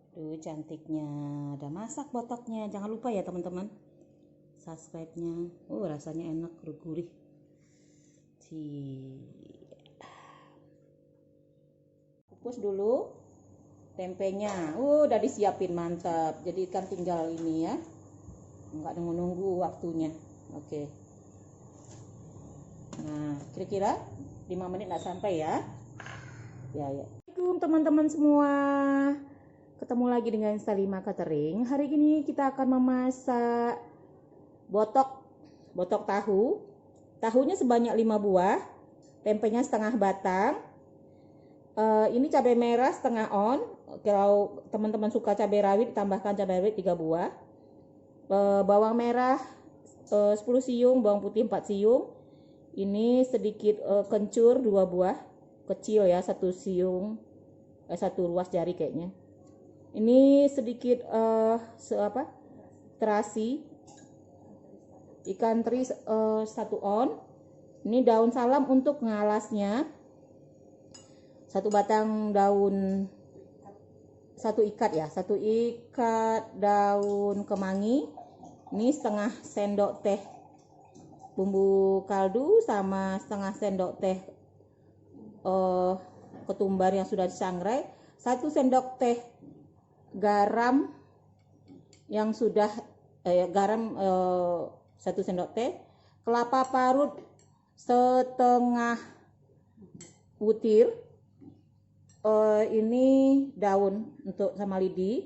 Tuh cantiknya, udah masak botoknya. Jangan lupa ya teman-teman, subscribe-nya. Rasanya enak, gurih. Kukus dulu tempenya. Udah disiapin, mantap. Jadi kan tinggal ini ya, nggak nunggu waktunya. Oke. Nah, kira-kira 5 menit nggak sampai ya. Ya. Assalamualaikum teman-teman semua. Ketemu lagi dengan Salima Catering. Hari ini kita akan memasak botok tahu. Tahunya sebanyak 5 buah. Tempenya setengah batang. Ini cabai merah setengah on. Kalau teman-teman suka cabai rawit, tambahkan cabai rawit 3 buah. Bawang merah 10 siung, bawang putih 4 siung. Ini sedikit kencur 2 buah. Kecil ya, 1 siung. 1 ruas jari kayaknya. Ini sedikit terasi, ikan teri 1 on. Ini daun salam untuk ngalasnya. 1 batang daun, 1 ikat ya, 1 ikat daun kemangi. Ini setengah sendok teh bumbu kaldu sama setengah sendok teh ketumbar yang sudah disangrai. 1 sendok teh garam yang sudah garam 1 sendok teh, kelapa parut setengah butir. Ini daun untuk sama lidi.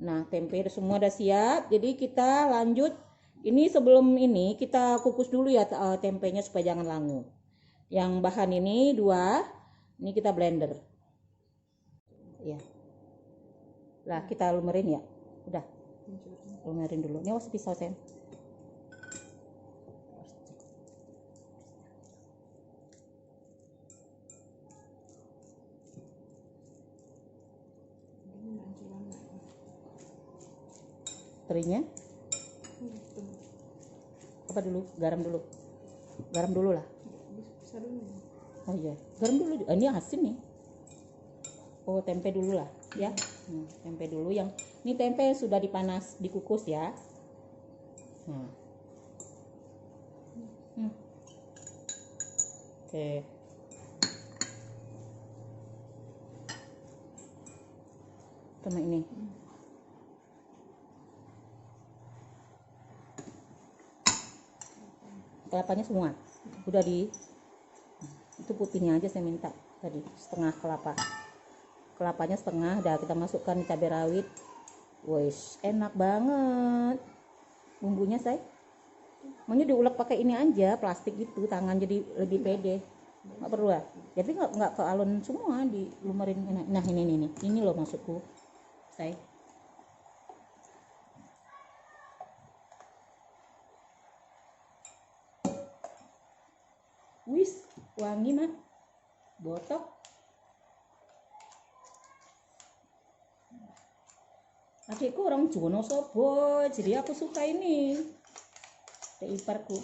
Nah, tempe semua udah siap. Jadi kita lanjut. Ini sebelum ini kita kukus dulu ya tempenya supaya jangan langu. Yang bahan ini 2. Ini kita blender. Ya. Lah kita lumerin ya. Udah. Lumerin dulu. Ini harus pisau sen. Terinya apa dulu? Garam dulu. Garam dulu lah. Oh iya, garam dulu. Ini asin nih. Oh, tempe dulu lah ya. Tempe dulu. Yang ini tempe sudah dipanas, dikukus ya. Nah. Oke. Sama ini. Kelapanya semua udah itu putihnya aja saya minta tadi, setengah kelapanya setengah. Udah kita masukkan cabai rawit. Wih, enak banget bumbunya. Saya maunya diulek pakai ini aja, plastik gitu, tangan jadi lebih pede, nggak perlu lah. Jadi nggak ke alun semua, dilumerin enak. Nah ini loh maksudku saya. Wis, wangi mah botok. Adikku orang Wonosobo, jadi aku suka ini. Dek iparku.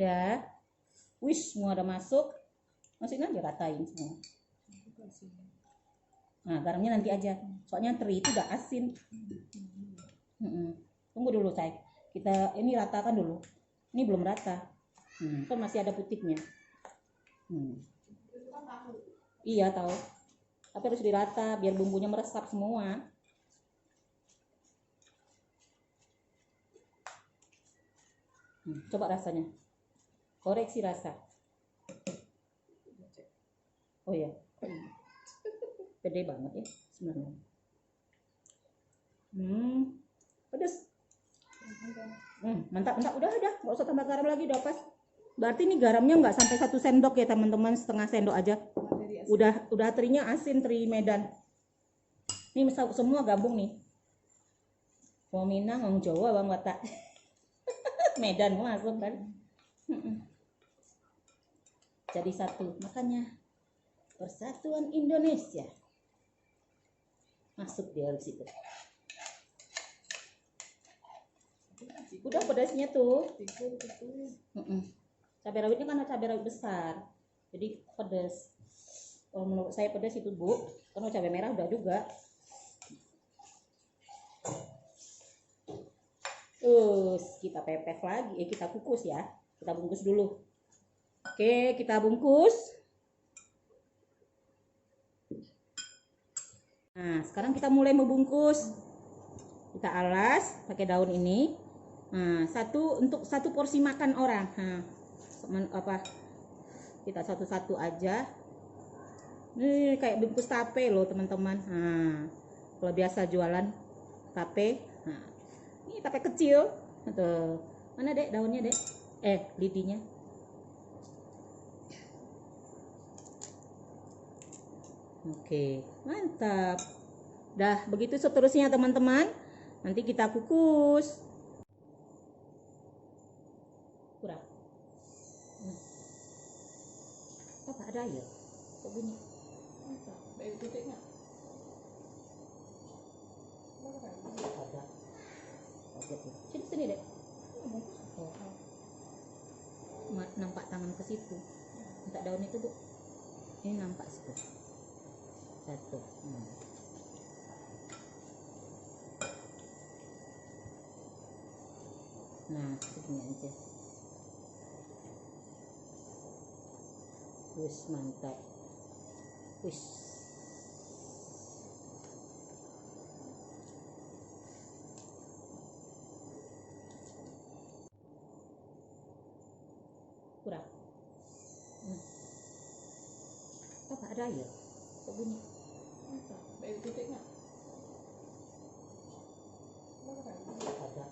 Udah, wis semua udah masuk. Masukin aja, ratain semua. Nah, garamnya nanti aja, soalnya teri itu udah asin. Tunggu dulu say, kita ini ratakan dulu. Ini belum rata, kan masih ada putihnya. Iya tahu, tapi harus dirata biar bumbunya meresap semua. Coba rasanya, koreksi rasa. Oh ya, pede banget ya sebenarnya. Pedes. Mantap, udah, nggak usah tambah garam lagi, udah pas. Berarti ini garamnya nggak sampai 1 sendok ya teman-teman, setengah sendok aja. Udah terinya asin, teri Medan. Ini semua gabung nih. Mau Minang, Wong Jawa, Bang Watak. Medan masuk kan. Jadi satu, makanya Persatuan Indonesia masuk dia di situ. Udah pedasnya tuh. Cabai rawitnya kan cabai rawit besar, jadi pedas. Kalau menurut saya pedas itu Bu, karena cabai merah udah juga. Terus kita pepes lagi, kita kukus ya. Kita bungkus dulu. Oke, kita bungkus. Nah, sekarang kita mulai membungkus. Kita alas pakai daun ini. Nah, untuk satu porsi makan orang. Nah, kita satu-satu aja. Ini kayak bungkus tape loh teman-teman. Nah, kalau biasa jualan tape. Nah, ini tape kecil. Tuh. Mana Dek daunnya Dek? Lidinya. Oke, mantap. Dah, begitu seterusnya teman-teman. Nanti kita kukus. Kurang. Apa ada ya? Kok bunyi? Baik titiknya. Ada. Sini Dek. Nampak tangan ke situ. Minta daun itu Bu. Ini nampak situ. Satu. Nah, segini aja. Wis mantap. Wis. Kurang. Apa ada ya? Kok bunyi? Baik titiknya. Ada.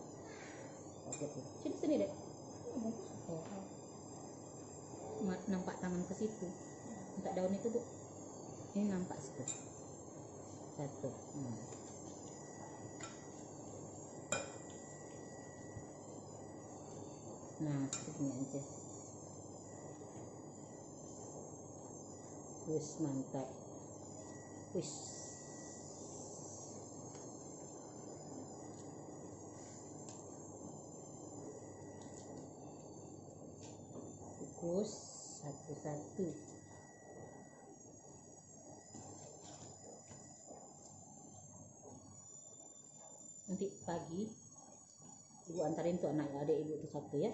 Sini Dek. Nampak tangan ke situ. Minta daun itu Bu. Ini nampak situ. Satu. Nah, segini aja. Wis mantap. Wis. Kukus satu-satu. Nanti pagi Ibu antarin tuh anak adik Ibu tuh satu ya.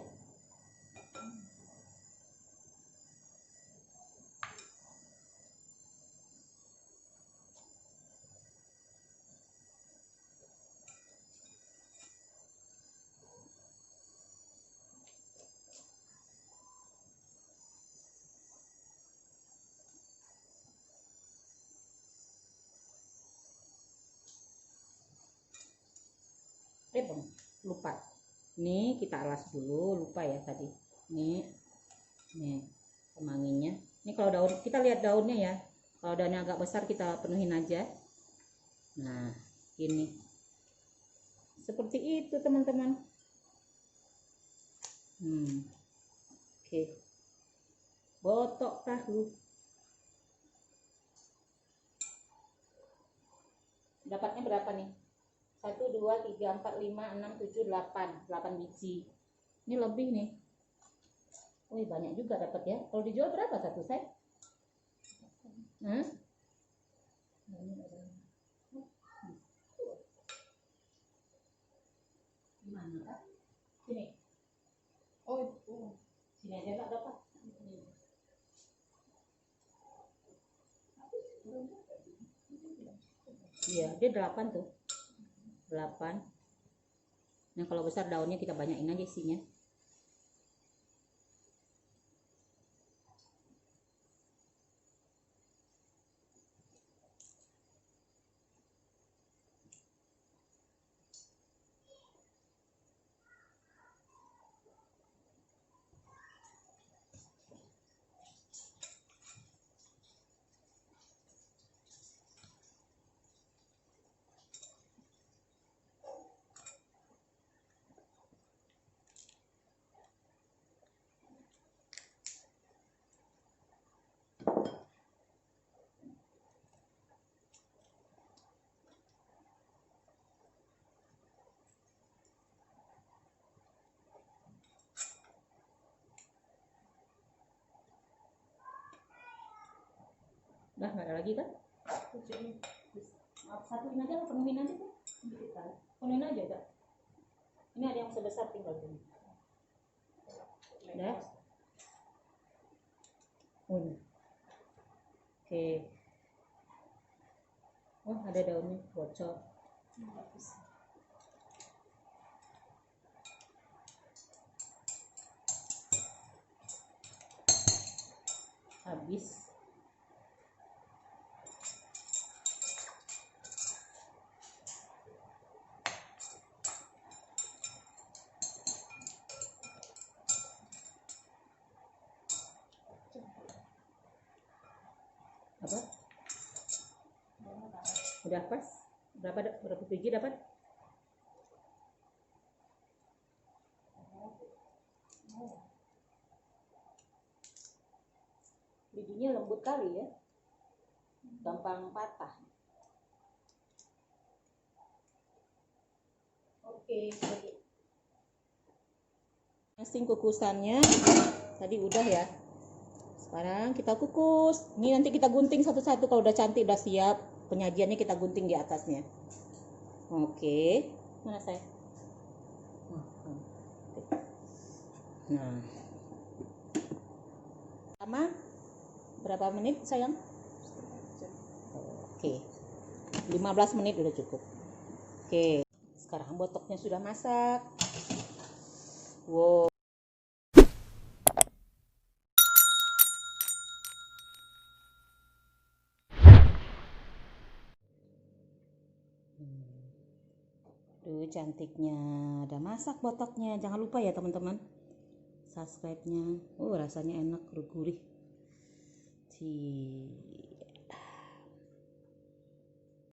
Bang, lupa. Nih kita alas dulu, lupa ya tadi. Nih kemanginya. Ini kalau daun, kita lihat daunnya ya. Kalau daunnya agak besar kita penuhin aja. Nah, ini seperti itu teman-teman. Oke. Botok tahu. Dapatnya berapa nih? 1, 2, 3, 4, 5, 6, 7, 8 biji. Ini lebih nih. Wih, banyak juga dapat ya. Kalau dijual berapa satu set? Gimana Kak? Sini. Oh. Sini aja nggak dapat. Iya, dia 8 tuh. 8. Nah, kalau besar daunnya kita banyakin aja isinya. Udah nggak ada lagi kan? Satuin aja, penuhin aja tuh. Penuhin aja udah. Ini ada yang sebesar tinggal ini. Udah. Oke. Oh, ada daunnya bocor. Habis. Apa? Udah pas? Berapa biji dapat? Bijinya lembut kali ya, gampang patah. Oke, masing kukusannya tadi udah ya. Sekarang kita kukus. Ini nanti kita gunting satu-satu. Kalau udah cantik, udah siap, penyajiannya kita gunting di atasnya. Oke, mana saya? Nah, lama berapa menit sayang? Oke, 15 menit udah cukup. Oke, sekarang botoknya sudah masak. Wow. Tuh cantiknya, udah masak botoknya. Jangan lupa ya teman-teman, subscribe-nya. Rasanya enak, gurih.